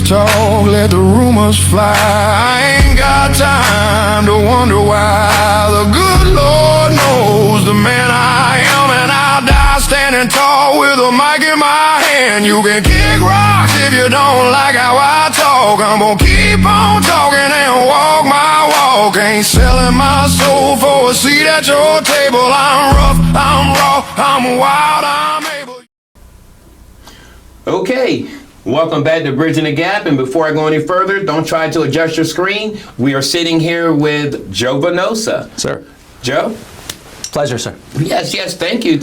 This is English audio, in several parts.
just talk, let the rumors fly. I ain't got time to wonder why. The good Lord knows the man I am, and I'll die standing tall with a mic in my hand. You can kick rocks if you don't like how I talk. I'm gonna keep on talking and walk my walk. Ain't selling my soul for a seat at your table. I'm rough, I'm raw, I'm wild, I'm able. Okay, welcome back to Bridging the Gap. And before I go any further, don't try to adjust your screen. We are sitting here with Joe Venosa. Sir. Joe? Pleasure, sir. Yes, thank you.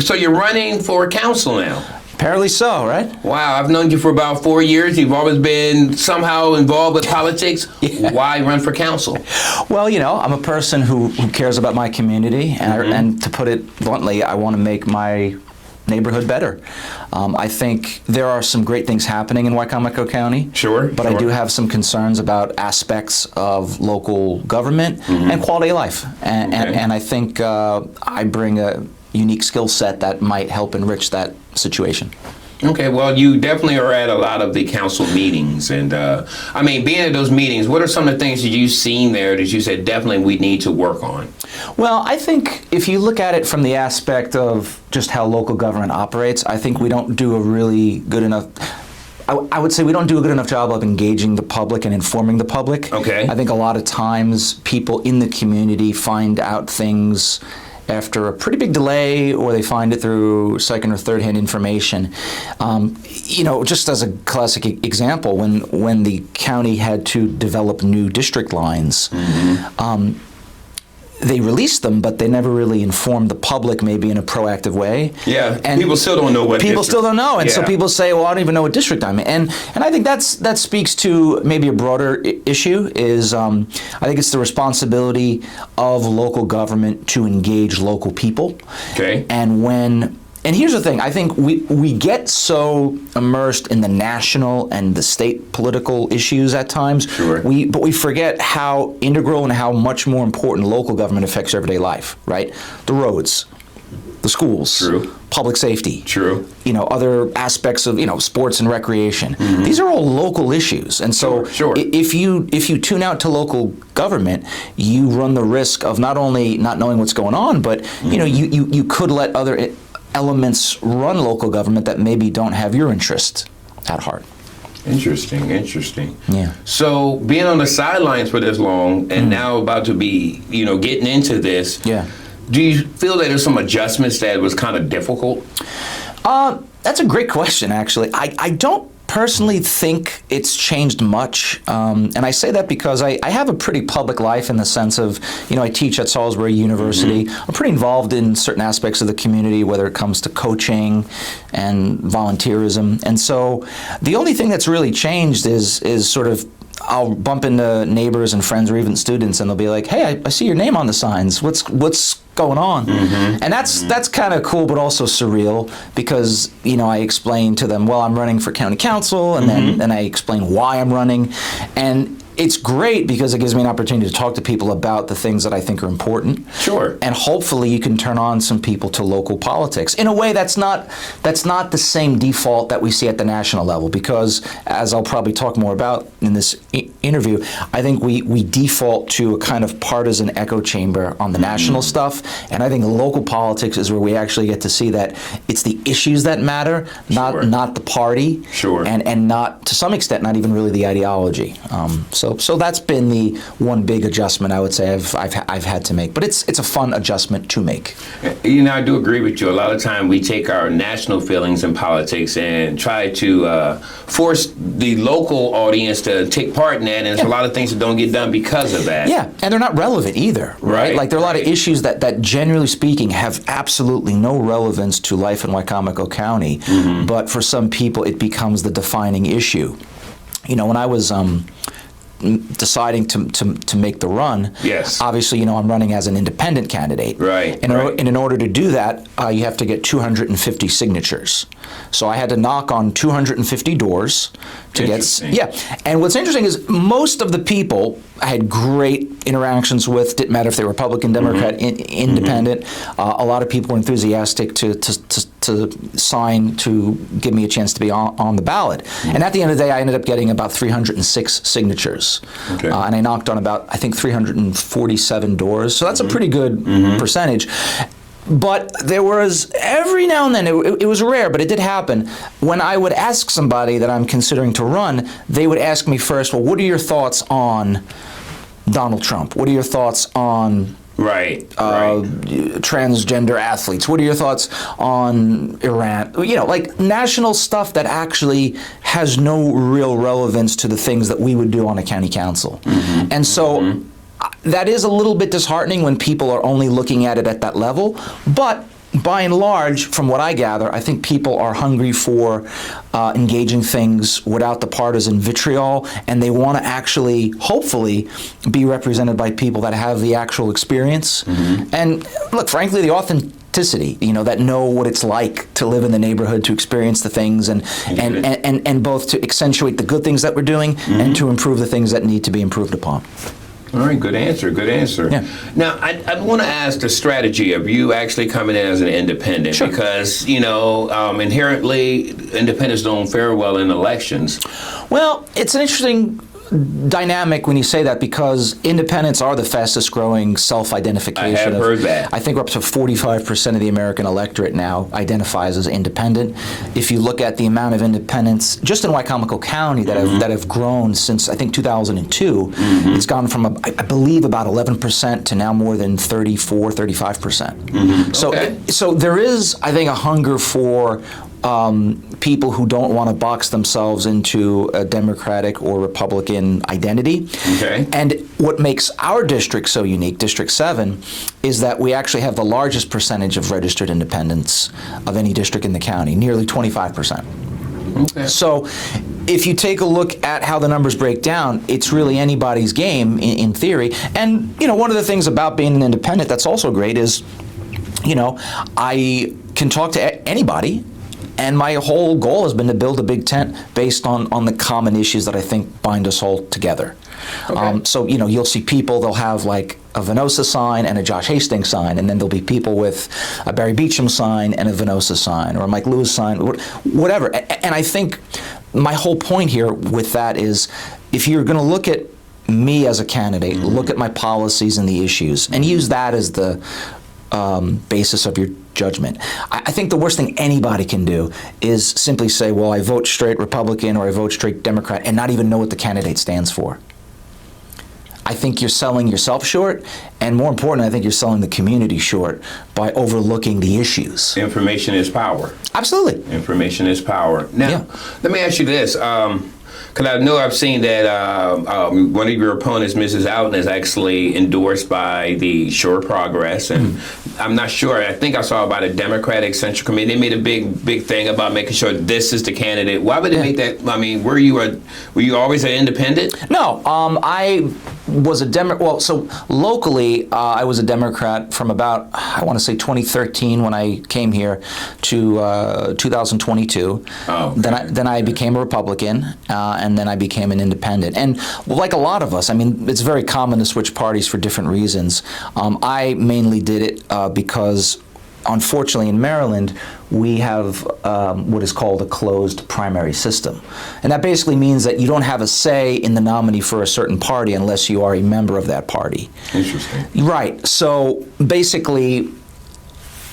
So you're running for council now? Apparently so, right? Wow, I've known you for about 4 years. You've always been somehow involved with politics. Yeah. Why run for council? Well, you know, I'm a person who cares about my community, and to put it bluntly, I want to make my neighborhood better. I think there are some great things happening in Wicomico County. Sure. But I do have some concerns about aspects of local government and quality of life. And I think I bring a unique skill set that might help enrich that situation. Okay, well, you definitely are at a lot of the council meetings. And I mean, being at those meetings, what are some of the things that you've seen there that you said definitely we need to work on? Well, I think if you look at it from the aspect of just how local government operates, I think we don't do a really good enough, I would say we don't do a good enough job of engaging the public and informing the public. Okay. I think a lot of times people in the community find out things after a pretty big delay, or they find it through second or third hand information. You know, just as a classic example, when the county had to develop new district lines, they released them, but they never really informed the public maybe in a proactive way. Yeah, and people still don't know what people district. still don't know, and so Yeah. people say, well, I don't even know what district I'm in. And I think that speaks to maybe a broader issue, is I think it's the responsibility of local government to engage local people. Okay. And here's the thing, I think we get so immersed in the national and the state political issues at times, Sure. but we forget how integral and how much more important local government affects everyday life, right? The roads, the schools, True. public safety, True. you know, other aspects of, you know, sports and recreation. These are all local issues. And so Sure. if you tune out to local government, you run the risk of not only not knowing what's going on, but you know, you could let other elements run local government that maybe don't have your interest at heart. Interesting. Yeah. So being on the sidelines for this long and now about to be, you know, getting into this, Yeah. do you feel that there's some adjustments that was kind of difficult? That's a great question, actually. I don't personally think it's changed much, and I say that because I have a pretty public life in the sense of, you know, I teach at Salisbury University. I'm pretty involved in certain aspects of the community, whether it comes to coaching and volunteerism. And so the only thing that's really changed is sort of, I'll bump into neighbors and friends or even students, and they'll be like, "Hey, I see your name on the signs. What's going on?" And that's kind of cool, but also surreal, because, you know, I explain to them, well, I'm running for county council, and then I explain why I'm running, and it's great because it gives me an opportunity to talk to people about the things that I think are important. Sure. And hopefully you can turn on some people to local politics in a way that's not the same default that we see at the national level, because, as I'll probably talk more about in this interview, I think we default to a kind of partisan echo chamber on the national stuff, and I think local politics is where we actually get to see that it's the issues that matter, not the party, and not, to some extent, not even really the ideology. So that's been the one big adjustment I would say I've had to make, but it's a fun adjustment to make. You know, I do agree with you. A lot of time we take our national feelings in politics and try to force the local audience to take part in that, and there's a lot of things that don't get done because of that. Yeah, and they're not relevant either, right? Like, there are a lot of issues that generally speaking have absolutely no relevance to life in Wicomico County, but for some people it becomes the defining issue. You know, when I was deciding to make the run, obviously, you know, I'm running as an independent candidate. And in order to do that, you have to get 250 signatures. So I had to knock on 250 doors to get. Yeah. And what's interesting is most of the people I had great interactions with. Didn't matter if they were Republican, Democrat, independent. A lot of people were enthusiastic to to sign to give me a chance to be on the ballot. And at the end of the day, I ended up getting about 306 signatures. Okay. And I knocked on about, I think, 347 doors. So that's a pretty good percentage. But there was, every now and then, it was rare, but it did happen, when I would ask somebody that I'm considering to run, they would ask me first, well, what are your thoughts on Donald Trump? What are your thoughts on transgender athletes? What are your thoughts on Iran? You know, like national stuff that actually has no real relevance to the things that we would do on a county council. And so that is a little bit disheartening when people are only looking at it at that level, but by and large, from what I gather, I think people are hungry for engaging things without the partisan vitriol, and they want to actually, hopefully, be represented by people that have the actual experience. And look, frankly, the authenticity, you know, that know what it's like to live in the neighborhood, to experience the things, and both to accentuate the good things that we're doing and to improve the things that need to be improved upon. All right, good answer, good answer. Yeah. Now, I want to ask the strategy of you actually coming in as an independent, Sure. because, you know, inherently, independents don't fare well in elections. Well, it's an interesting dynamic when you say that, because independents are the fastest growing self-identification. I have heard that. I think we're up to 45% of the American electorate now identifies as independent. If you look at the amount of independents just in Wycomico County that have grown since, I think, 2002, it's gone from, I believe, about 11% to now more than 34, 35%. So there is, I think, a hunger for people who don't want to box themselves into a Democratic or Republican identity. Okay. And what makes our district so unique, District 7, is that we actually have the largest percentage of registered independents of any district in the county, nearly 25%. Okay. So if you take a look at how the numbers break down, it's really anybody's game in theory. And, you know, one of the things about being an independent that's also great is, you know, I can talk to anybody. And my whole goal has been to build a big tent based on the common issues that I think bind us all together. Okay. So, you know, you'll see people, they'll have like a Venosa sign and a Josh Hastings sign, and then there'll be people with a Barry Beecham sign and a Venosa sign, or a Mike Lewis sign, whatever. And I think my whole point here with that is, if you're going to look at me as a candidate, look at my policies and the issues, and use that as the basis of your judgment. I think the worst thing anybody can do is simply say, well, I vote straight Republican or I vote straight Democrat, and not even know what the candidate stands for. I think you're selling yourself short, and more important, I think you're selling the community short by overlooking the issues. Information is power. Absolutely. Information is power. Now, Yeah. let me ask you this. Because I know I've seen that one of your opponents, Mrs. Outen, is actually endorsed by the Sure Progress, and I'm not sure. I think I saw about a Democratic Central Committee. They made a big thing about making sure this is the candidate. Why would they make that? I mean, were you always an independent? No, I was a Democrat. Well, so locally, I was a Democrat from about, I want to say 2013 when I came here to 2022. Oh, okay. Then I became a Republican, and then I became an independent. And like a lot of us, I mean, it's very common to switch parties for different reasons. I mainly did it because, unfortunately, in Maryland, we have what is called a closed primary system. And that basically means that you don't have a say in the nominee for a certain party unless you are a member of that party. Interesting. Right. So basically,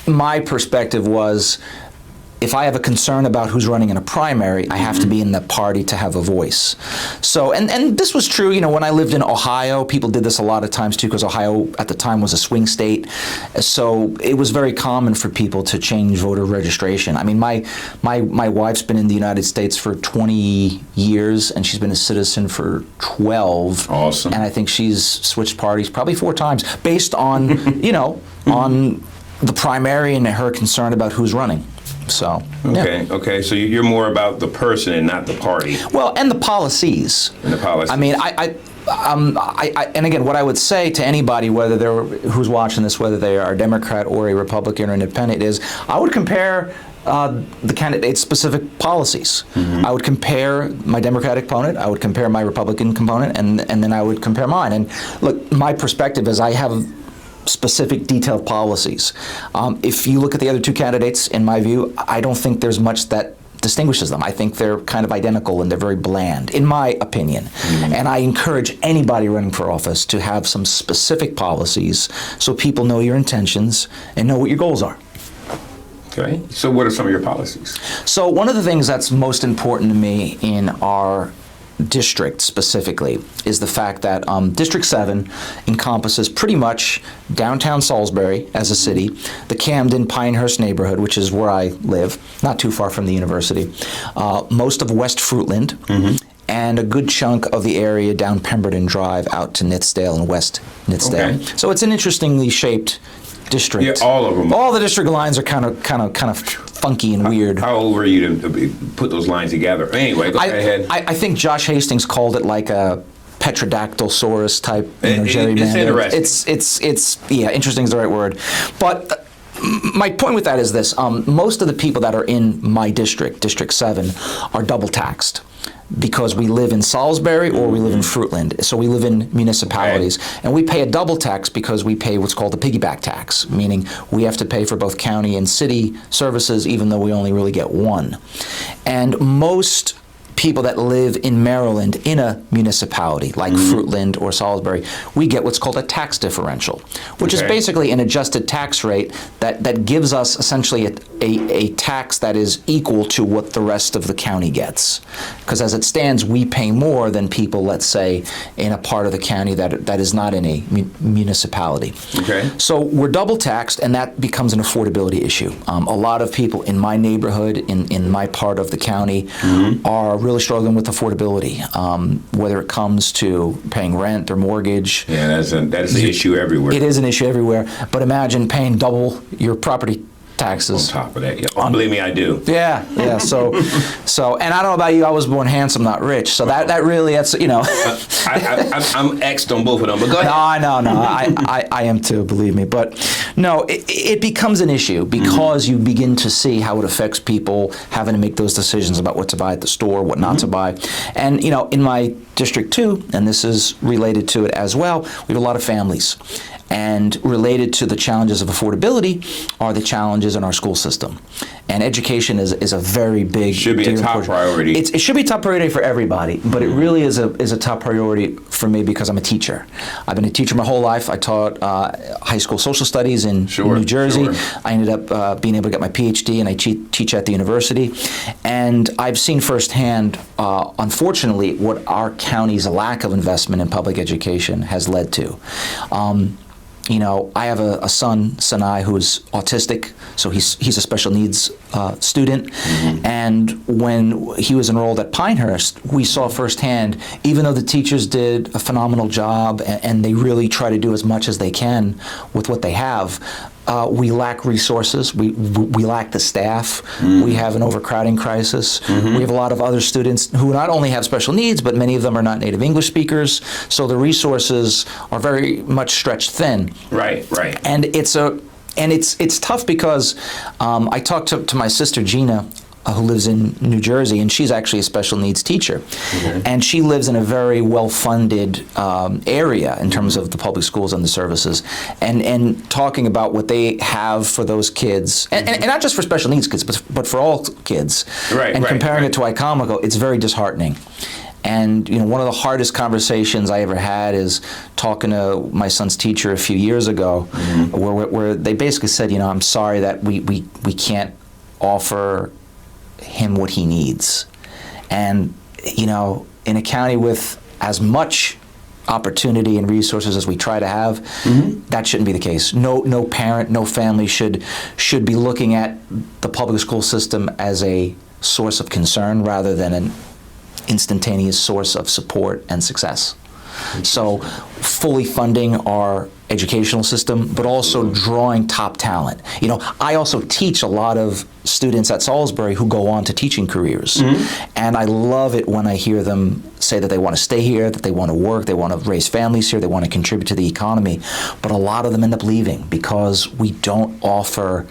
my perspective was, if I have a concern about who's running in a primary, I have to be in the party to have a voice. So, and this was true, you know, when I lived in Ohio, people did this a lot of times too, because Ohio at the time was a swing state. So it was very common for people to change voter registration. I mean, my wife's been in the United States for 20 years, and she's been a citizen for 12. Awesome. And I think she's switched parties probably 4 times based on, you know, on the primary and her concern about who's running. So Okay, yeah. okay. So you're more about the person and not the party. Well, and the policies. And the policies. I mean, and again, what I would say to anybody, who's watching this, whether they are a Democrat or a Republican or independent, is I would compare the candidate's specific policies. I would compare my Democratic opponent, I would compare my Republican component, and then I would compare mine. And look, my perspective is I have specific detailed policies. If you look at the other two candidates, in my view, I don't think there's much that distinguishes them. I think they're kind of identical and they're very bland, in my opinion. And I encourage anybody running for office to have some specific policies so people know your intentions and know what your goals are. Okay. So what are some of your policies? So one of the things that's most important to me in our district specifically is the fact that District 7 encompasses pretty much downtown Salisbury as a city, the Camden Pinehurst neighborhood, which is where I live, not too far from the university, most of West Fruitland, and a good chunk of the area down Pemberton Drive out to Nithsdale and West Nithsdale. Okay. So it's an interestingly shaped district. Yeah, all of them. All the district lines are kind of funky and weird. How old were you to put those lines together? Anyway, go ahead. I think Josh Hastings called it like a Petrodactylsaurus type gerrymander. It's interesting is the right word. But my point with that is this. Most of the people that are in my district, District 7, are double taxed, because we live in Salisbury or we live in Fruitland. So we live in municipalities. And we pay a double tax because we pay what's called a piggyback tax, meaning we have to pay for both county and city services even though we only really get one. And most people that live in Maryland in a municipality like Fruitland or Salisbury, we get what's called a tax differential, which is basically an adjusted tax rate that gives us essentially a tax that is equal to what the rest of the county gets. Because as it stands, we pay more than people, let's say, in a part of the county that is not in a municipality. Okay. So we're double taxed, and that becomes an affordability issue. A lot of people in my neighborhood, in my part of the county, are really struggling with affordability, whether it comes to paying rent or mortgage. Yeah, that's an issue everywhere. It is an issue everywhere, but imagine paying double your property taxes. On top of that, yeah. Believe me, I do. Yeah. So, and I don't know about you. I was born handsome, not rich. So that really, that's I'm X'd on both of them. But go ahead. No. I am too. Believe me. But no, it becomes an issue because you begin to see how it affects people having to make those decisions about what to buy at the store, what not to buy, and in my district too, and this is related to it as well. We have a lot of families. And related to the challenges of affordability are the challenges in our school system. And education is a very big... Should be a top priority. It should be a top priority for everybody, but it really is a top priority for me because I'm a teacher. I've been a teacher my whole life. I taught high school social studies in New Jersey. I ended up being able to get my PhD, and I teach at the university. And I've seen firsthand, unfortunately, what our county's lack of investment in public education has led to. I have a son, Sanai, who's autistic, so he's a special needs student. And when he was enrolled at Pinehurst, we saw firsthand, even though the teachers did a phenomenal job and they really try to do as much as they can with what they have, we lack resources. We lack the staff. We have an overcrowding crisis. We have a lot of other students who not only have special needs, but many of them are not native English speakers. So the resources are very much stretched thin. Right. And it's tough because I talked to my sister Gina, who lives in New Jersey, and she's actually a special needs teacher. And she lives in a very well-funded area in terms of the public schools and the services, and talking about what they have for those kids, and not just for special needs kids, but for all kids. And comparing it to Icomico, it's very disheartening. And one of the hardest conversations I ever had is talking to my son's teacher a few years ago, where they basically said, I'm sorry that we can't offer him what he needs. And in a county with as much opportunity and resources as we try to have, that shouldn't be the case. No parent, no family should be looking at the public school system as a source of concern rather than an instantaneous source of support and success. So fully funding our educational system, but also drawing top talent. I also teach a lot of students at Salisbury who go on to teaching careers. And I love it when I hear them say that they want to stay here, that they want to work, they want to raise families here, they want to contribute to the economy. But a lot of them end up leaving because we don't offer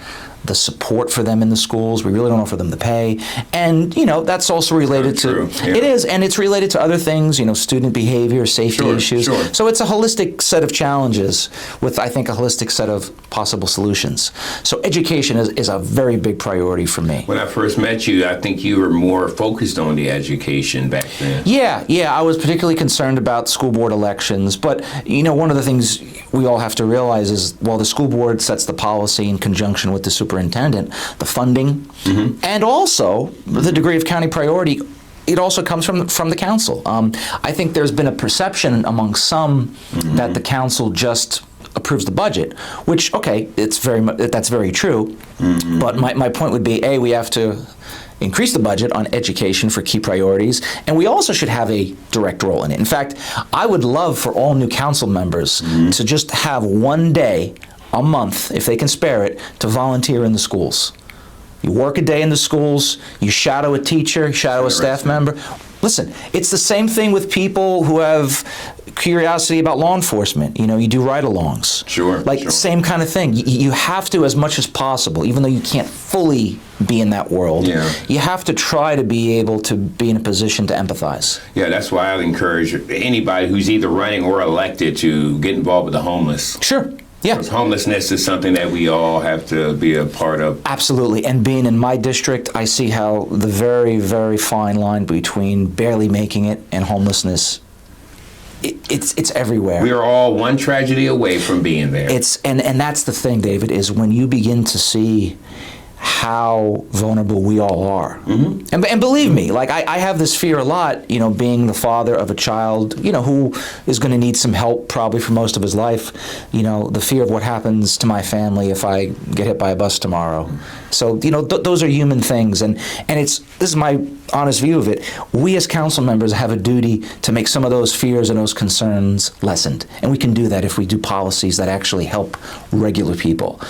the support for them in the schools. We really don't offer them the pay. And, that's also related True. to, Yeah. it is, and it's related to other things, student behavior, safety Sure, issues. sure. So it's a holistic set of challenges with, I think, a holistic set of possible solutions. So education is a very big priority for me. When I first met you, I think you were more focused on the education back then. Yeah, I was particularly concerned about school board elections, but one of the things we all have to realize is, while the school board sets the policy in conjunction with the superintendent, the funding, and also the degree of county priority, it also comes from the council. I think there's been a perception among some that the council just approves the budget, which, okay, that's very true, but my point would be, A, we have to increase the budget on education for key priorities, and we also should have a direct role in it. In fact, I would love for all new council members to just have one day a month, if they can spare it, to volunteer in the schools. You work a day in the schools, you shadow a teacher, shadow a staff member. Listen, it's the same thing with people who have curiosity about law enforcement. You do ride-alongs. Sure. Same kind of thing. You have to, as much as possible, even though you can't fully be in that world, you have to try to be able to be in a position to empathize. Yeah, that's why I encourage anybody who's either running or elected to get involved with the homeless. Sure. Yeah. Because homelessness is something that we all have to be a part of. Absolutely. And being in my district, I see how the very, very fine line between barely making it and homelessness, it's everywhere. We are all one tragedy away from being there. And that's the thing, David, is when you begin to see how vulnerable we all are. And believe me, I have this fear a lot, being the father of a child, who is going to need some help probably for most of his life, the fear of what happens to my family if I get hit by a bus tomorrow. So, those are human things, and this is my honest view of it. We as council members have a duty to make some of those fears and those concerns lessened, and we can do that if we do policies that actually help regular people.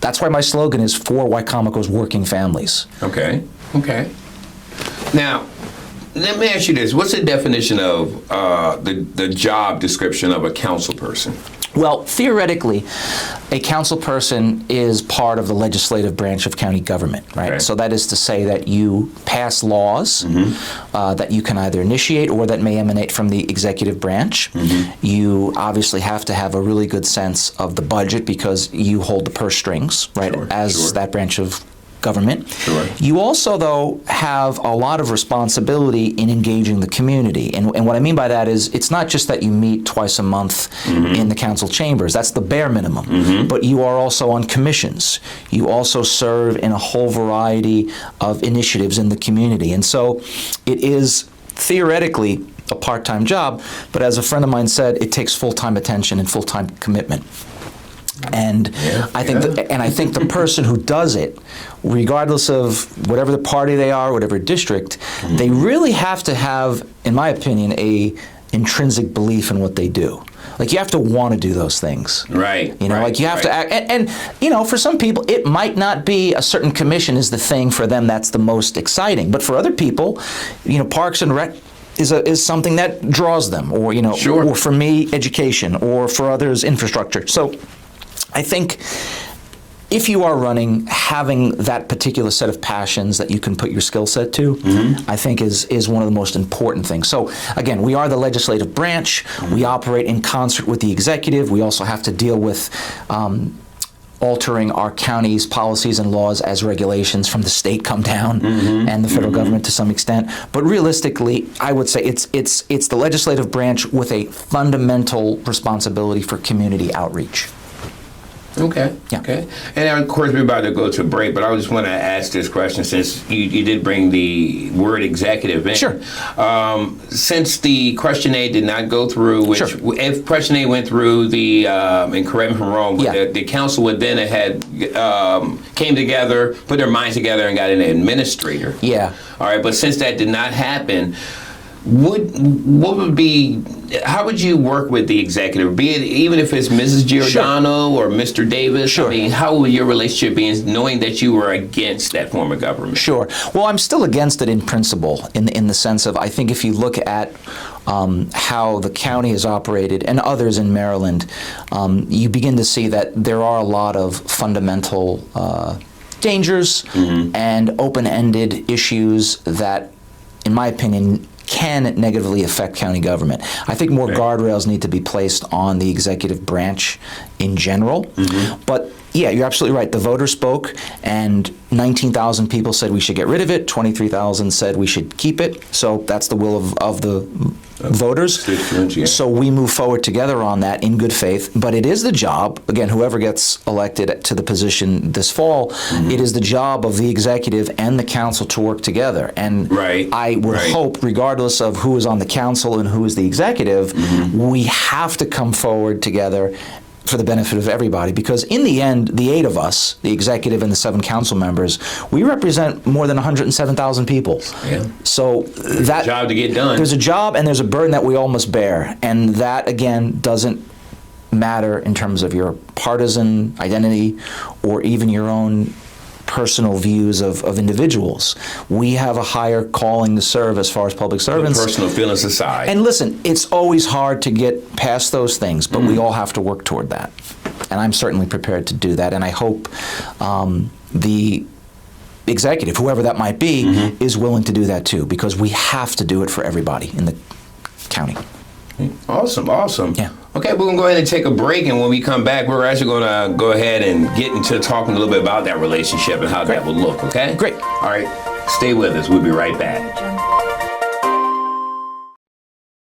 That's why my slogan is for Wicomico's working families. Okay. Now, let me ask you this. What's the definition of the job description of a council person? Well, theoretically, a council person is part of the legislative branch of county government, right? Okay. So that is to say that you pass laws that you can either initiate or that may emanate from the executive branch. You obviously have to have a really good sense of the budget because you hold the purse strings, right, as that branch of government. Sure. You also, though, have a lot of responsibility in engaging the community. And what I mean by that is it's not just that you meet twice a month in the council chambers. That's the bare minimum. But you are also on commissions. You also serve in a whole variety of initiatives in the community. And so it is theoretically a part-time job, but as a friend of mine said, it takes full-time attention and full-time commitment. And I think the person who does it, regardless of whatever the party they are, whatever district, they really have to have, in my opinion, a intrinsic belief in what they do. You have to want to do those things. Right. You have to act. And for some people, it might not be a certain commission is the thing for them that's the most exciting. But for other people, Parks and Rec is something that draws them, or or for me, education, or for others, infrastructure. So I think if you are running, having that particular set of passions that you can put your skill set to, I think is one of the most important things. So again, we are the legislative branch. We operate in concert with the executive. We also have to deal with altering our county's policies and laws as regulations from the state come down and the federal government to some extent. But realistically, I would say it's the legislative branch with a fundamental responsibility for community outreach. Okay. Yeah. Okay. And of course, we're about to go to a break, but I just want to ask this question since you did bring the word executive in. Sure. Since the question A did not go through, which if question A went through, and correct me if I'm wrong, the council would then have came together, put their minds together, and got an administrator. Yeah. All right. But since that did not happen, how would you work with the executive, be it even if it's Mrs. Giordano or Mr. Davis? Sure. I mean, how would your relationship be knowing that you were against that form of government? Sure. Well, I'm still against it in principle, in the sense of I think if you look at how the county has operated and others in Maryland, you begin to see that there are a lot of fundamental dangers and open-ended issues that, in my opinion, can negatively affect county government. I think more guardrails need to be placed on the executive branch in general. But yeah, you're absolutely right. The voters spoke, and 19,000 people said we should get rid of it. 23,000 said we should keep it. So that's the will of the voters. So we move forward together on that in good faith. But it is the job, again, whoever gets elected to the position this fall, it is the job of the executive and the council to work together. And I would hope, regardless of who is on the council and who is the executive, we have to come forward together for the benefit of everybody, because in the end, the 8 of us, the executive and the 7 council members, we represent more than 107,000 people. So that job to get done. There's a job and there's a burden that we all must bear, and that again doesn't matter in terms of your partisan identity or even your own personal views of individuals. We have a higher calling to serve as far as public servants. The personal feelings aside. And listen, it's always hard to get past those things, but we all have to work toward that. And I'm certainly prepared to do that, and I hope the executive, whoever that might be, is willing to do that too, because we have to do it for everybody in the county. Awesome, awesome. Yeah. Okay, we're going to go ahead and take a break, and when we come back, we're actually going to go ahead and get into talking a little bit about that relationship and how that will look, okay? Great. All right, stay with us. We'll be right back.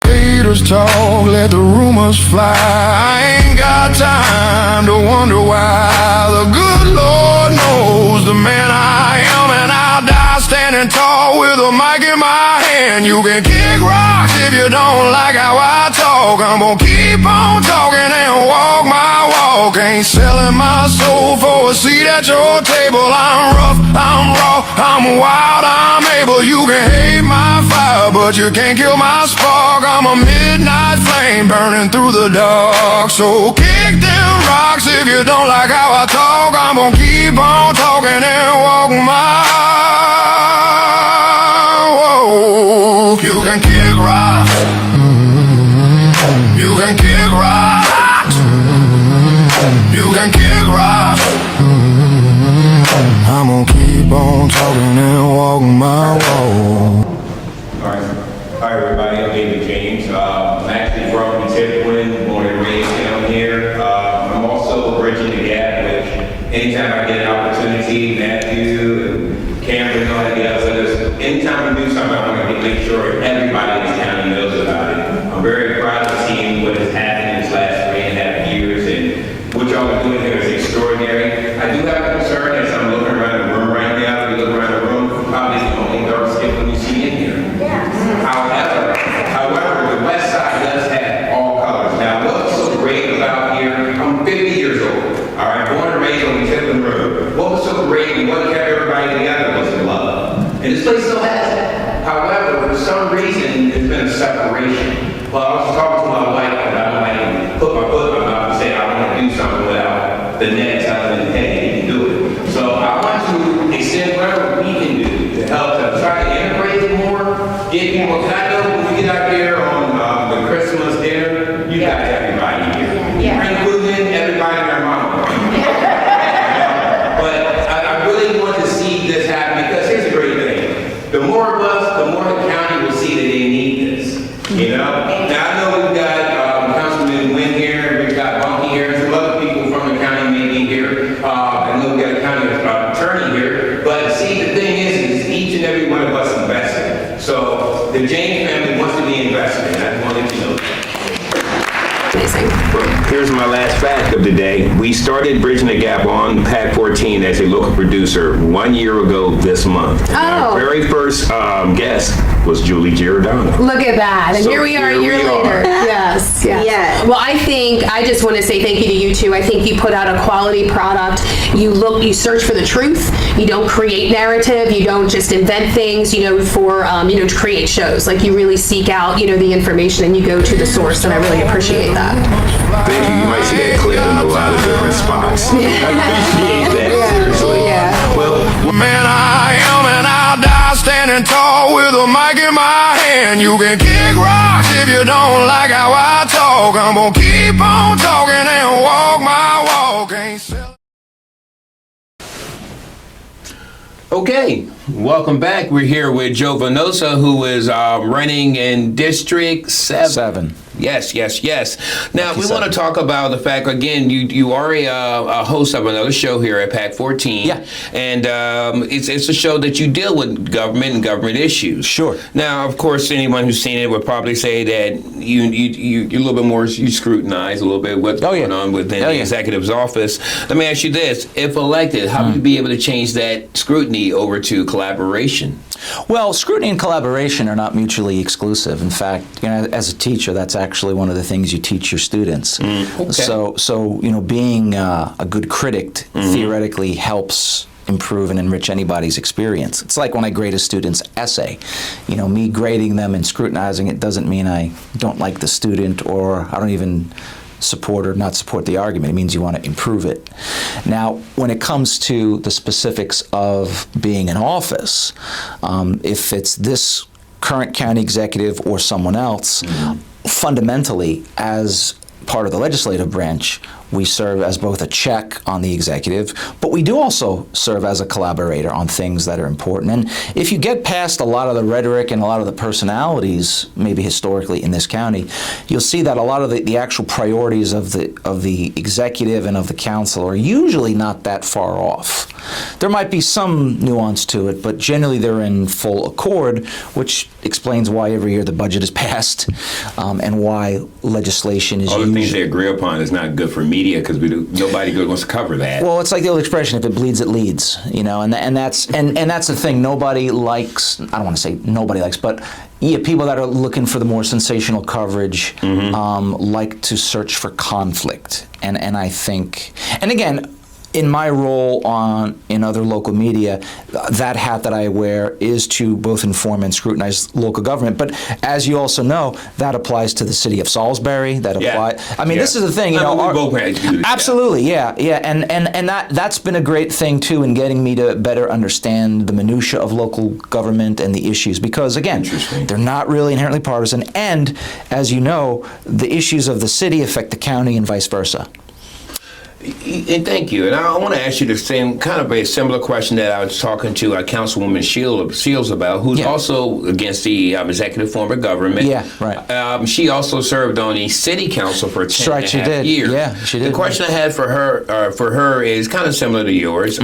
Haters talk, let the rumors fly. I ain't got time to wonder why. The good Lord knows the man I am, and I'll die standing tall with a mic in my hand. You can kick rocks if you don't like how I talk. I'm gonna keep on talking and walk my walk. Ain't selling my soul for a seat at your table. I'm rough, I'm raw, I'm wild, I'm able. You can hate my fire, but you can't kill my spark. I'm a midnight flame burning through the dark. So kick them rocks if you don't like how I talk. I'm gonna keep on talking and walk my walk. You can kick rocks. You can kick rocks. You can kick rocks. I'm gonna keep on talking and walk my walk. All right, everybody. I'm David James. I'm actually from Tiffin, born and raised down here. I'm also bridging the gap, which anytime I get an opportunity, Matthew and Cameron and all the others, anytime we do something, I want to make sure everybody in this county knows about it. I'm very proud of seeing what has happened in this last 3.5 years, and what y'all are doing here is extraordinary. I do have a concern as I'm looking around the room right now. If you look around the room, probably the only dark skin when you see in here. However, the West Side does have all colors. Now, what's so great about here? I'm 50 years old. All right, born and raised on the Tiffin Road. What was so great and what kept everybody together was love. And this place still has it. However, for some reason, there's been a separation. Well, I was talking to my wife, and I don't like to put my foot in my mouth and say I want to do something without the net telling them, hey, you can do it. So I want to extend whatever we can do to help to try to integrate it more. Get people, because I know when we get out here on the Christmas dinner, you got everybody here. You bring food in, everybody and their mama. But I really want to see this happen, because here's a great thing. The more of us, the more the county will see that they need this. You know? Now I know we've got Councilman Wynn here, we've got Bunky here, and some other people from the county may be here. I know we've got a county attorney here. But see, the thing is each and every one of us invested. So the James family wants to be invested, and I just want to let you know that. Amazing. Here's my last fact of the day. We started Bridging the Gap on PAC 14 as a local producer 1 year ago this month. And our very first guest was Julie Giordano. Look at that. And So here we are a here year we later. are. Yes. Yes. Well, I just want to say thank you to you two. I think you put out a quality product. You search for the truth. You don't create narrative. You don't just invent things, for, to create shows. Like, you really seek out, the information, and you go to the source, and I really appreciate that. Thank you. You might see that clip in a lot of different spots. I appreciate that. Seriously. Yeah. Well, Man, I am, and I'll die standing tall with a mic in my hand. You can kick rocks if you don't like how I talk. I'm gonna keep on talking and walk my walk. Ain't sell- Okay, welcome back. We're here with Joe Venosa, who is running in District 7. Yes. Now, we want to talk about the fact, again, you are a host of another show here at PAC 14. Yeah. And it's a show that you deal with government and government issues. Sure. Now, of course, anyone who's seen it would probably say that you're a little bit more, you scrutinize a little bit what's going on within the executive's office. Let me ask you this. If elected, how would you be able to change that scrutiny over to collaboration? Well, scrutiny and collaboration are not mutually exclusive. In fact, as a teacher, that's actually one of the things you teach your students. Okay. So being a good critic theoretically helps improve and enrich anybody's experience. It's like when I grade a student's essay. Me grading them and scrutinizing it doesn't mean I don't like the student or I don't even support or not support the argument. It means you want to improve it. Now, when it comes to the specifics of being in office, if it's this current county executive or someone else, fundamentally, as part of the legislative branch, we serve as both a check on the executive, but we do also serve as a collaborator on things that are important. And if you get past a lot of the rhetoric and a lot of the personalities, maybe historically in this county, you'll see that a lot of the actual priorities of the executive and of the council are usually not that far off. There might be some nuance to it, but generally they're in full accord, which explains why every year the budget is passed and why legislation is All the used. things they agree upon is not good for media because nobody wants to cover that. Well, it's like the old expression: if it bleeds, it leads. And that's the thing. Nobody likes. I don't want to say nobody likes, but people that are looking for the more sensational coverage like to search for conflict. And I think, and again, in my role in other local media, that hat that I wear is to both inform and scrutinize local government. But as you also know, that applies to the city of Salisbury. That applies. I mean, this is the thing. We both had to do this. Absolutely, yeah. And that's been a great thing too in getting me to better understand the minutia of local government and the issues. Because again, they're not really inherently partisan. And as you know, the issues of the city affect the county and vice versa. And thank you. And I want to ask you the same kind of a similar question that I was talking to Councilwoman Shields about, who's also against the executive form of government. Yeah, right. She also served on the city council for 10 and a half years. Yeah, she did. The question I had for her is kind of similar to yours.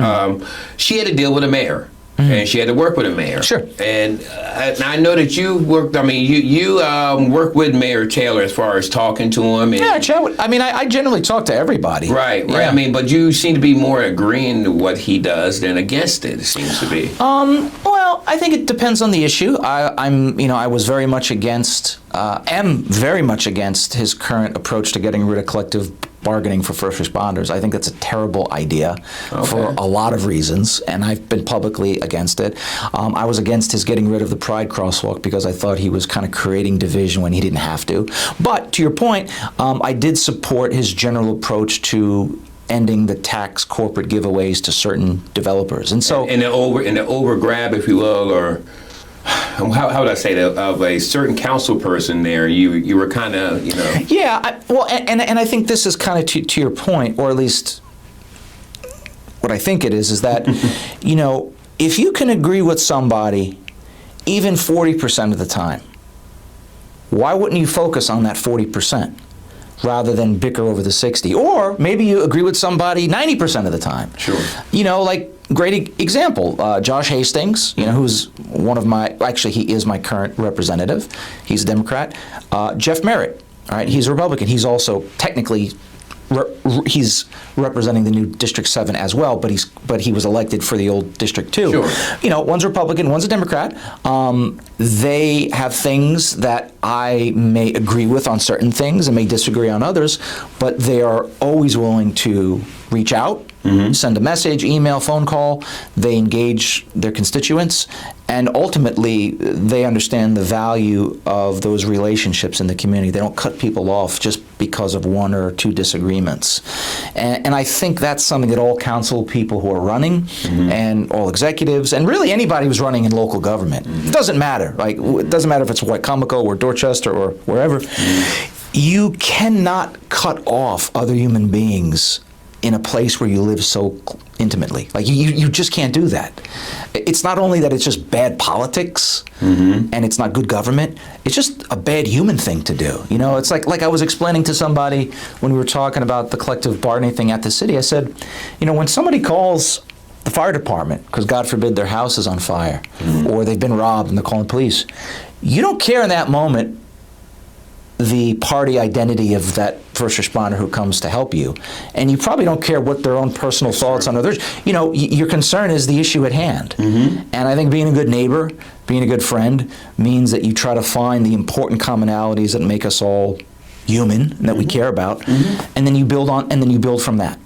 She had to deal with a mayor. And she had to work with a mayor. Sure. And I know that you worked. I mean, you worked with Mayor Taylor as far as talking to him. And, I generally talk to everybody. Right. Yeah. I mean, but you seem to be more agreeing to what he does than against it. It seems to be. Well, I think it depends on the issue. I was very much against, am very much against his current approach to getting rid of collective bargaining for first responders. I think that's a terrible idea for a lot of reasons, and I've been publicly against it. I was against his getting rid of the Pride crosswalk because I thought he was kind of creating division when he didn't have to. But to your point, I did support his general approach to ending the tax corporate giveaways to certain developers. And so, in the over grab, if you will, or how would I say that, of a certain council person there, you were kind of, Yeah, and I think this is kind of to your point, or at least what I think it is that, if you can agree with somebody even 40% of the time, why wouldn't you focus on that 40%? Rather than bicker over the 60. Or maybe you agree with somebody 90% of the time. Sure. Great example, Josh Hastings, who's one of actually he is my current representative. He's a Democrat. Jeff Merritt, all right, he's a Republican. He's also technically, he's representing the new District 7 as well, but he was elected for the old District 2. Sure. One's Republican, one's a Democrat. They have things that I may agree with on certain things and may disagree on others, but they are always willing to reach out, send a message, email, phone call. They engage their constituents, and ultimately they understand the value of those relationships in the community. They don't cut people off just because of one or two disagreements. And I think that's something that all council people who are running and all executives and really anybody who's running in local government, it doesn't matter. It doesn't matter if it's White Comico or Dorchester or wherever. You cannot cut off other human beings in a place where you live so intimately. Like you just can't do that. It's not only that it's just bad politics and it's not good government, it's just a bad human thing to do. You know, it's like I was explaining to somebody when we were talking about the collective bargaining thing at the city. I said, you know, when somebody calls the fire department, because God forbid their house is on fire, or they've been robbed and they're calling police, you don't care in that moment the party identity of that first responder who comes to help you. And you probably don't care what their own personal thoughts on others. You know, your concern is the issue at hand. And I think being a good neighbor, being a good friend, means that you try to find the important commonalities that make us all human and that we care about, and then you build from that.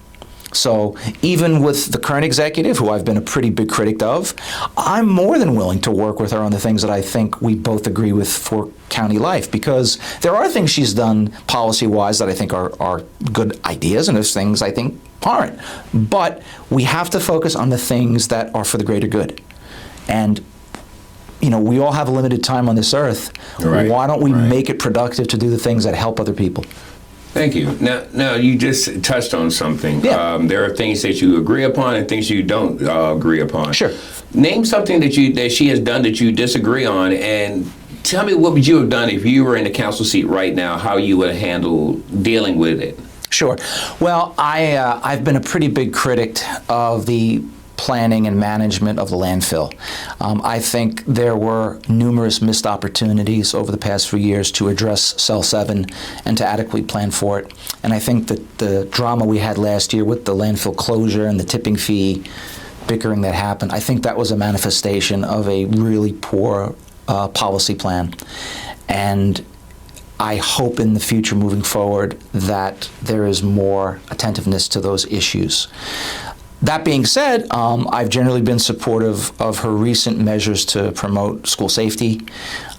So even with the current executive, who I've been a pretty big critic of, I'm more than willing to work with her on the things that I think we both agree with for county life, because there are things she's done policy-wise that I think are good ideas, and there's things I think aren't. But we have to focus on the things that are for the greater good. And you know, we all have a limited time on this earth. Right. Why don't we make it productive to do the things that help other people? Thank you. Now you just touched on something. Yeah. There are things that you agree upon and things you don't agree upon. Sure. Name something that she has done that you disagree on, and tell me what would you have done if you were in the council seat right now, how you would handle dealing with it. Sure. Well, I've been a pretty big critic of the planning and management of the landfill. I think there were numerous missed opportunities over the past few years to address Cell 7 and to adequately plan for it. And I think that the drama we had last year with the landfill closure and the tipping fee bickering that happened, I think that was a manifestation of a really poor policy plan. And I hope in the future moving forward that there is more attentiveness to those issues. That being said, I've generally been supportive of her recent measures to promote school safety.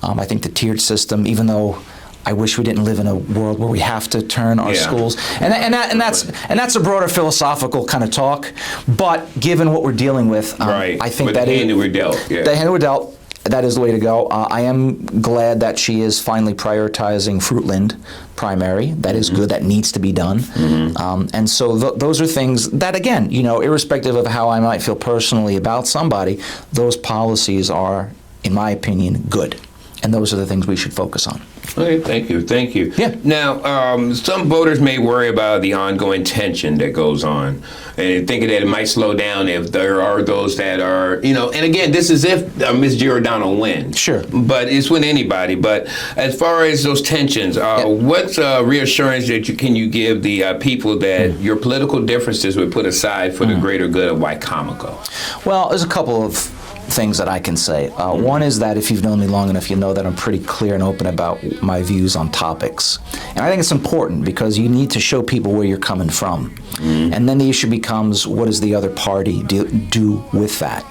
I think the tiered system, even though I wish we didn't live in a world where we have to turn our schools, and that's a broader philosophical kind of talk. But given what we're dealing with, I think that the hand that we're dealt. Yeah. The hand that we're dealt. That is the way to go. I am glad that she is finally prioritizing Fruitland primary. That is good. That needs to be done. And so those are things that, again, you know, irrespective of how I might feel personally about somebody, those policies are, in my opinion, good. And those are the things we should focus on. Okay, thank you. Yeah. Now, some voters may worry about the ongoing tension that goes on, and thinking that it might slow down if there are those that are, you know, and again, this is if Ms. Giordano wins. Sure. But it's with anybody. But as far as those tensions, what reassurance can you give the people that your political differences would put aside for the greater good of Wicomico? Well, there's a couple of things that I can say. One is that if you've known me long enough, you know that I'm pretty clear and open about my views on topics. And I think it's important because you need to show people where you're coming from. And then the issue becomes, what does the other party do with that?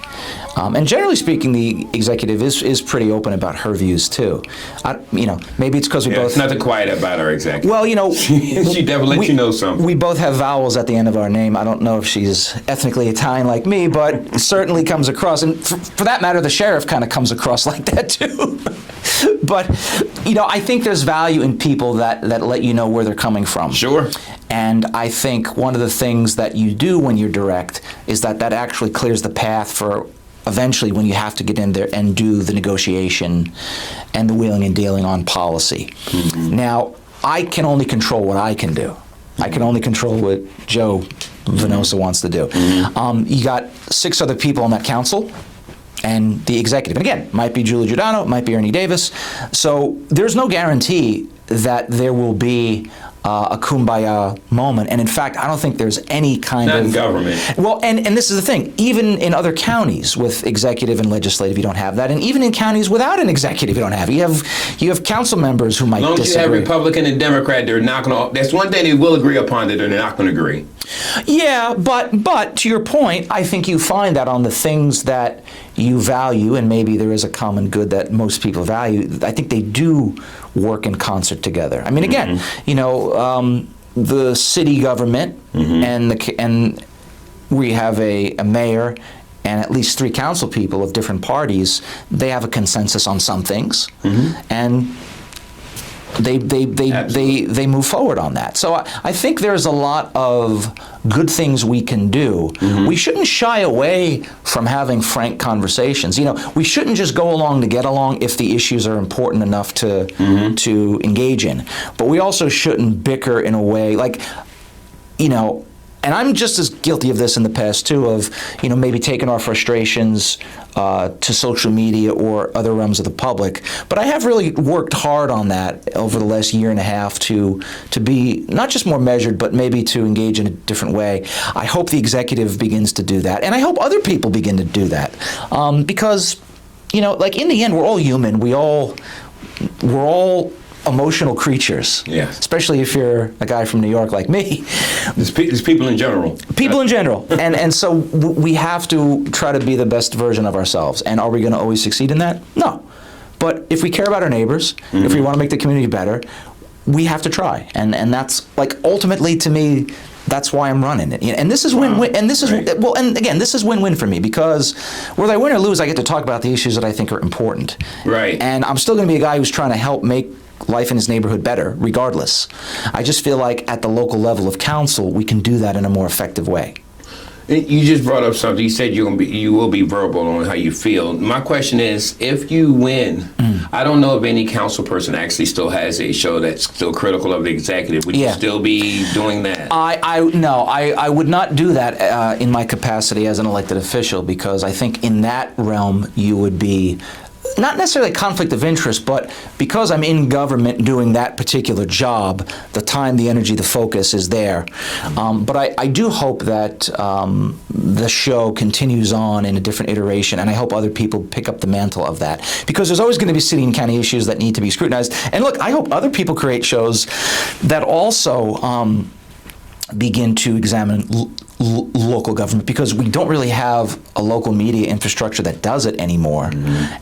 And generally speaking, the executive is pretty open about her views too. You know, maybe it's because we both. It's nothing quiet about our executive. Well, you know, she definitely lets you know something. We both have vowels at the end of our name. I don't know if she's ethnically Italian like me, but it certainly comes across. And for that matter, the sheriff kind of comes across like that too. But you know, I think there's value in people that let you know where they're coming from. Sure. And I think one of the things that you do when you're direct is that actually clears the path for eventually when you have to get in there and do the negotiation and the wheeling and dealing on policy. Now, I can only control what I can do. I can only control what Joe Venosa wants to do. You got 6 other people on that council and the executive. And again, might be Julie Giordano, might be Ernie Davis. So there's no guarantee that there will be a kumbaya moment. And in fact, I don't think there's any kind Not of... in government. Well, and this is the thing. Even in other counties with executive and legislative, you don't have that. And even in counties without an executive, you don't have it. You have council members who might disagree. As long as you have Republican and Democrat, they're not going to... That's one thing they will agree upon, that they're not going to agree. Yeah, but to your point, I think you find that on the things that you value, and maybe there is a common good that most people value, I think they do work in concert together. I mean, again, you know, the city government and we have a mayor and at least 3 council people of different parties. They have a consensus on some things, and they move forward on that. So I think there's a lot of good things we can do. We shouldn't shy away from having frank conversations. We shouldn't just go along to get along if the issues are important enough to engage in. But we also shouldn't bicker in a way like, and I'm just as guilty of this in the past too, of maybe taking our frustrations to social media or other realms of the public. But I have really worked hard on that over the last year and a half to be not just more measured, but maybe to engage in a different way. I hope the executive begins to do that, and I hope other people begin to do that, because like in the end, we're all human. We're all emotional creatures. Yeah. Especially if you're a guy from New York like me. There's people in general. People in general. And so we have to try to be the best version of ourselves. And are we going to always succeed in that? No. But if we care about our neighbors, if we want to make the community better, we have to try. And that's like ultimately to me, that's why I'm running it. And this is win-win. And this is and again, this is win-win for me because whether I win or lose, I get to talk about the issues that I think are important. Right. And I'm still going to be a guy who's trying to help make life in his neighborhood better, regardless. I just feel like at the local level of council, we can do that in a more effective way. You just brought up something. You said you will be verbal on how you feel. My question is, if you win, I don't know if any council person actually still has a show that's still critical of the executive. Would you still be doing that? I would not do that in my capacity as an elected official, because I think in that realm you would be not necessarily a conflict of interest, but because I'm in government doing that particular job, the time, the energy, the focus is there. But I do hope that the show continues on in a different iteration, and I hope other people pick up the mantle of that. Because there's always going to be city and county issues that need to be scrutinized. And look, I hope other people create shows that also begin to examine local government, because we don't really have a local media infrastructure that does it anymore.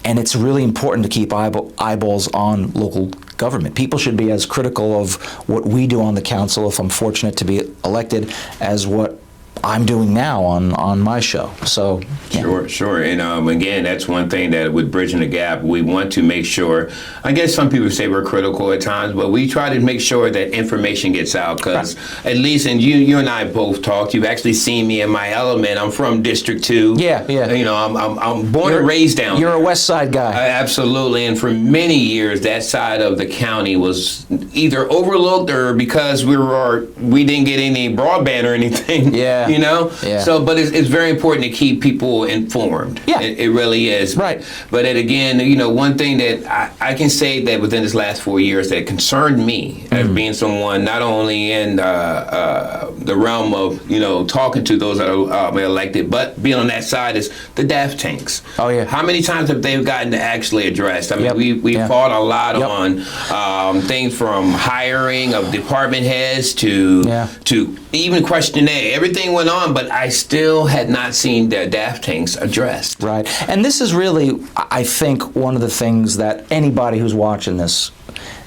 And it's really important to keep eyeballs on local government. People should be as critical of what we do on the council, if I'm fortunate to be elected, as what I'm doing now on my show. So yeah. Sure. And again, that's one thing that with Bridging the Gap, we want to make sure, I guess some people say we're critical at times, but we try to make sure that information gets out, because at least, and you and I both talked, you've actually seen me in my element. I'm from District 2. Yeah. I'm born and raised down You're there. a West Side guy. Absolutely. And for many years, that side of the county was either overlooked or because we didn't get any broadband or anything. Yeah. So, but it's very important to keep people informed. Yeah. It really is. Right. But again, one thing that I can say that within this last 4 years that concerned me as being someone not only in the realm of, talking to those that are elected, but being on that side is the DAF tanks. Oh, yeah. How many times have they gotten to actually addressed? I mean, we fought a lot on things from hiring of department heads to even questionnaire. Everything went on, but I still had not seen the DAF tanks addressed. Right. And this is really, I think, one of the things that anybody who's watching this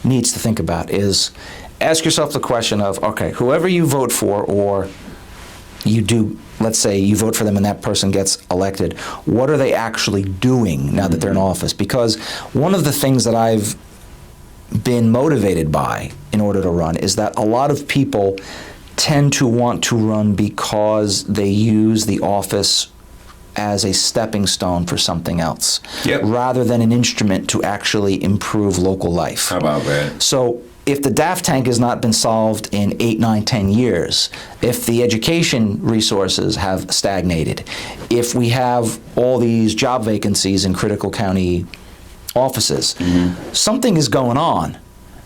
needs to think about is ask yourself the question of, okay, whoever you vote for, or you do, let's say you vote for them and that person gets elected, what are they actually doing now that they're in office? Because one of the things that I've been motivated by in order to run is that a lot of people tend to want to run because they use the office as a stepping stone for something else, rather than an instrument to actually improve local life. How about that? So if the DAF tank has not been solved in 8, 9, 10 years, if the education resources have stagnated, if we have all these job vacancies in critical county offices, something is going on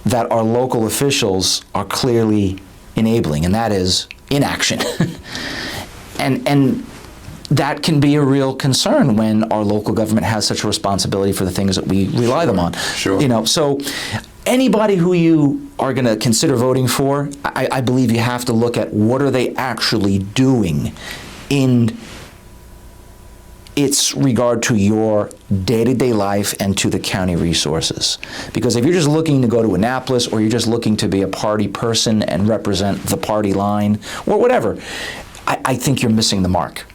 that our local officials are clearly enabling, and that is inaction. and that can be a real concern when our local government has such a responsibility for the things that we rely them on. Sure. So anybody who you are going to consider voting for, I believe you have to look at what are they actually doing in its regard to your day-to-day life and to the county resources. Because if you're just looking to go to Annapolis, or you're just looking to be a party person and represent the party line, or whatever, I think you're missing the mark.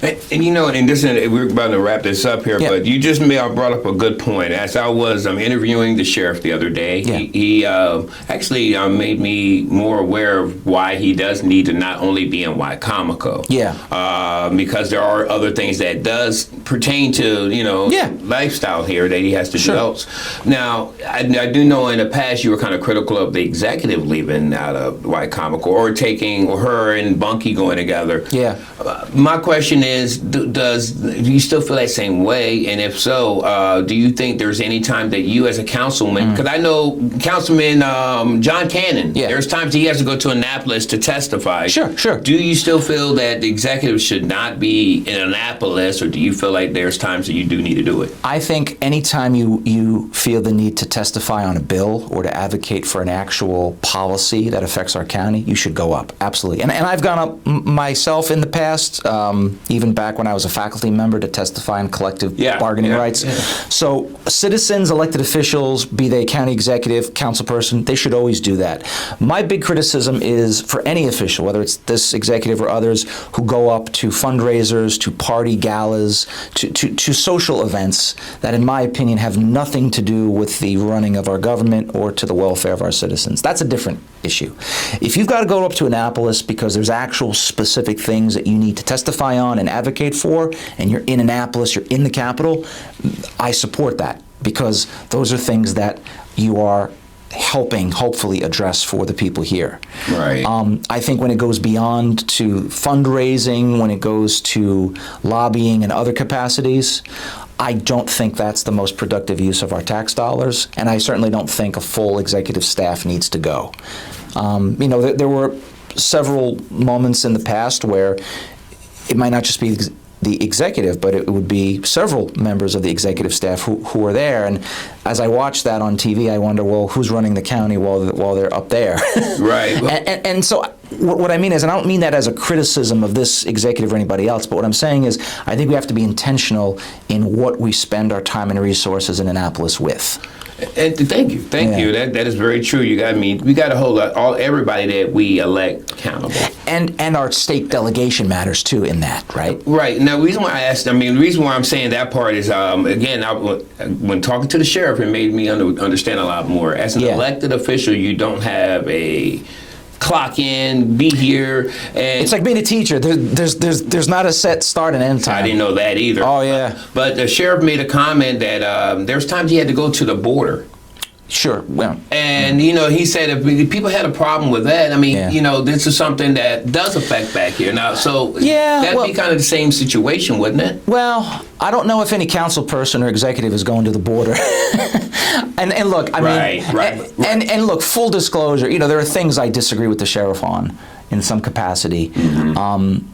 And you know, and this, and we're about to wrap this up here, Yeah. but you just brought up a good point. As I was interviewing the sheriff the other day, Yeah. he actually made me more aware of why he does need to not only be in Wycomico. Yeah. Because there are other things that does pertain to, Yeah. lifestyle here that he has to Sure. do else. Now, I do know in the past you were kind of critical of the executive leaving out of Wycomico or taking her and Bunky going together. Yeah. My question is, do you still feel that same way? And if so, do you think there's any time that you as a councilman, because I know Councilman John Cannon, Yeah. there's times he has to go to Annapolis to testify. Sure, sure. Do you still feel that the executive should not be in Annapolis, or do you feel like there's times that you do need to do it? I think anytime you feel the need to testify on a bill or to advocate for an actual policy that affects our county, you should go up. Absolutely. And I've gone up myself in the past, even back when I was a faculty member, to testify on collective bargaining rights. Yeah. So citizens, elected officials, be they county executive, council person, they should always do that. My big criticism is for any official, whether it's this executive or others, who go up to fundraisers, to party galas, to social events that, in my opinion, have nothing to do with the running of our government or to the welfare of our citizens. That's a different issue. If you've got to go up to Annapolis because there's actual specific things that you need to testify on and advocate for, and you're in Annapolis, you're in the capital, I support that, because those are things that you are helping hopefully address for the people here. Right. I think when it goes beyond to fundraising, when it goes to lobbying and other capacities, I don't think that's the most productive use of our tax dollars, and I certainly don't think a full executive staff needs to go. There were several moments in the past where it might not just be the executive, but it would be several members of the executive staff who are there. And as I watch that on TV, I wonder, well, who's running the county while they're up there? Right. And so what I mean is, and I don't mean that as a criticism of this executive or anybody else, but what I'm saying is I think we have to be intentional in what we spend our time and resources in Annapolis with. And thank you. That is very true. We got to hold everybody that we elect accountable. And our state delegation matters too in that, right? Right. Now, the reason why I asked, the reason why I'm saying that part is, again, when talking to the sheriff, it made me understand a lot more. As an elected official, you don't have a clock in, be here, and it's like being a teacher. There's not a set start and end time. I didn't know that either. Oh yeah. But the sheriff made a comment that there's times he had to go to the border. Sure. Well. And he said if people had a problem with that, this is something that does affect back here now. So that'd be kind of the same situation, wouldn't it? Well, I don't know if any council person or executive is going to the border. and look, and look, full disclosure, there are things I disagree with the sheriff on in some capacity. Mm-hmm.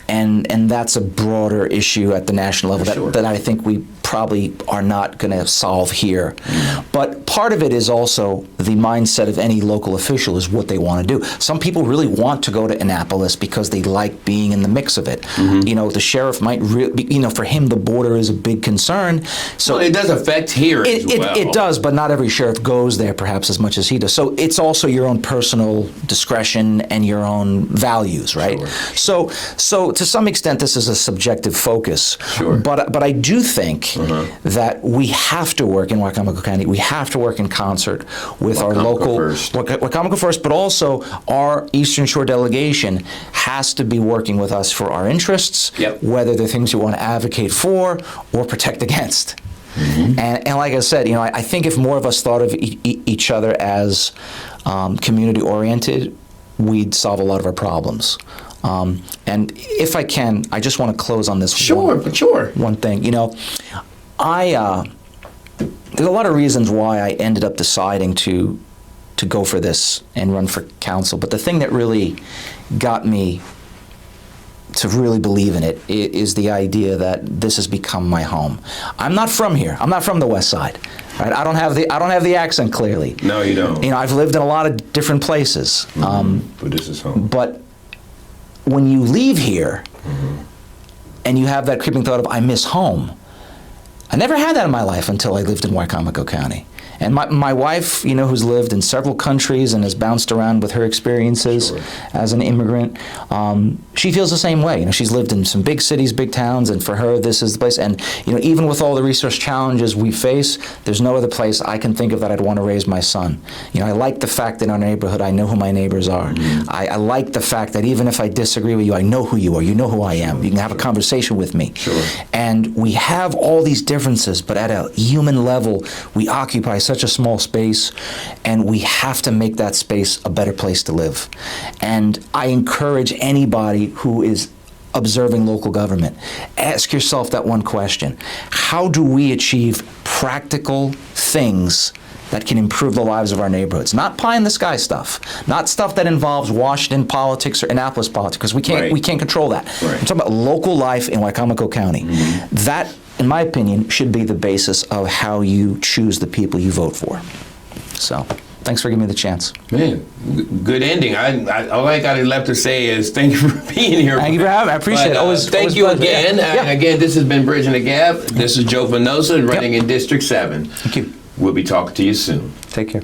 And that's a broader issue at the national level that I think we probably are not going to solve here. Mm-hmm. But part of it is also the mindset of any local official is what they want to do. Some people really want to go to Annapolis because they like being in the mix of it. Mm-hmm. The sheriff might for him the border is a big concern. So it does affect here as well. It does, but not every sheriff goes there perhaps as much as he does. So it's also your own personal discretion and your own values, right? Sure. So to some extent this is a subjective focus. Sure. But I do think that we have to work in Wycomico County. We have to work in concert with our local Wycomico first, but also our Eastern Shore delegation has to be working with us for our interests, whether they're things you want to advocate for or protect against. Mm-hmm. And like I said, I think if more of us thought of each other as community-oriented, we'd solve a lot of our problems. And if I can, I just want to close on this one thing. There's a lot of reasons why I ended up deciding to go for this and run for council. But the thing that really got me to really believe in it is the idea that this has become my home. I'm not from here. I'm not from the West Side. Right? I don't have the accent clearly. No, you don't. I've lived in a lot of different places. But this is home. But when you leave here and you have that creeping thought of, I miss home, I never had that in my life until I lived in Wycomico County. And my wife, who's lived in several countries and has bounced around with her experiences as an immigrant, she feels the same way. She's lived in some big cities, big towns, and for her, this is the place. And even with all the resource challenges we face, there's no other place I can think of that I'd want to raise my son. I like the fact that in our neighborhood, I know who my neighbors are. I like the fact that even if I disagree with you, I know who you are. You know who I am. You can have a conversation with me. Sure. And we have all these differences, but at a human level, we occupy such a small space, and we have to make that space a better place to live. And I encourage anybody who is observing local government, ask yourself that one question. How do we achieve practical things that can improve the lives of our neighborhoods? Not pie-in-the-sky stuff, not stuff that involves Washington politics or Annapolis politics, because we can't control that. Right. I'm talking about local life in Wicomico County. That, in my opinion, should be the basis of how you choose the people you vote for. So, thanks for giving me the chance. Man, good ending. All I got left to say is thank you for being here. Thank you for having me. I appreciate it. Thank you again. Yeah. Again, this has been Bridging the Gap. This is Joe Venosa running in District 7. Thank you. We'll be talking to you soon. Take care.